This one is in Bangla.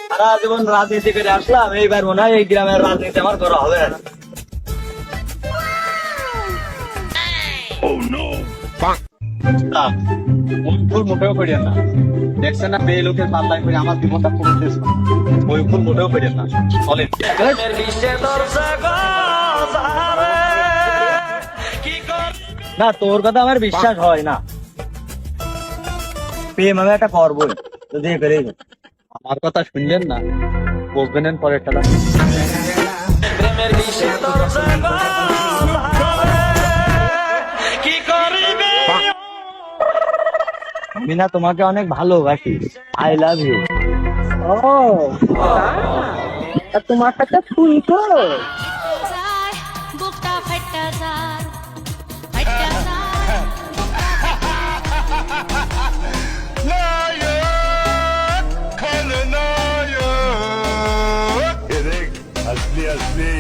সারা জীবন রাজনীতি করে আসলাম, এইবার মনে হয় এই গ্রামের রাজনীতি আমার করা হবে না। না, ওই ভুল মোটেও করিয়েন না। দেখছেন না মেয়ে লোকের পাল্লায় করে আমার জীবনটা পুরো শেষ করে। ওই ভুল মোটেও করিয়েন না। চলেন। না, তোর কথা আমার বিশ্বাস হয় না। প্রেম আমি একটা করবোই, তো দিয়ে করেই হবে। আমার কথা শুনলেন না, বসবেন পরের খেলা। আমি না তোমাকে অনেক ভালোবাসি, আই লাভ ইউ। ও তা তোমার কাছে ফুল তো যায় বুকটা ফাইটা যায় ফাইটা যায় नायक खलनायक असली असली